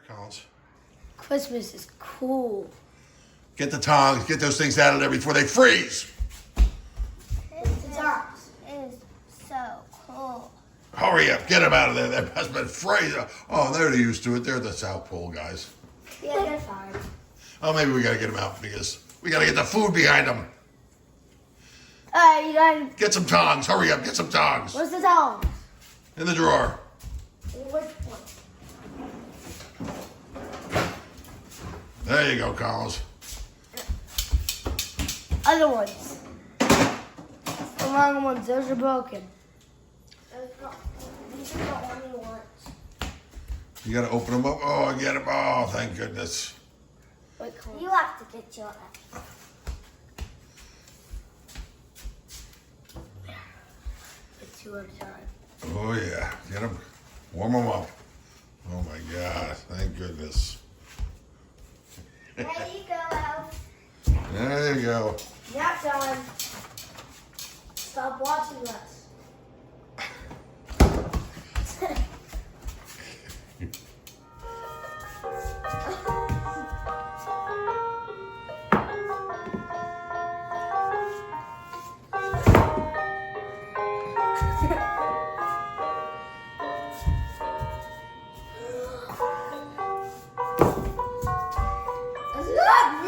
Collins. Christmas is cool. Get the tongs. Get those things out of there before they freeze. Tongs. It is so cool. Hurry up. Get them out of there. That has been freezing. Oh, they're used to it. They're the South Pole guys. Yeah, they're fine. Oh, maybe we got to get them out because we got to get the food behind them. Alright, you guys. Get some tongs. Hurry up. Get some tongs. Where's the tongs? In the drawer. Which one? There you go, Collins. Other ones. The wrong ones. Those are broken. These are the only ones. You got to open them up. Oh, I get them. Oh, thank goodness. Wait, come on. You have to get your. Get two at a time. Oh, yeah. Get them. Warm them up. Oh, my God. Thank goodness. There you go. There you go. Nap time. Stop watching us. That's not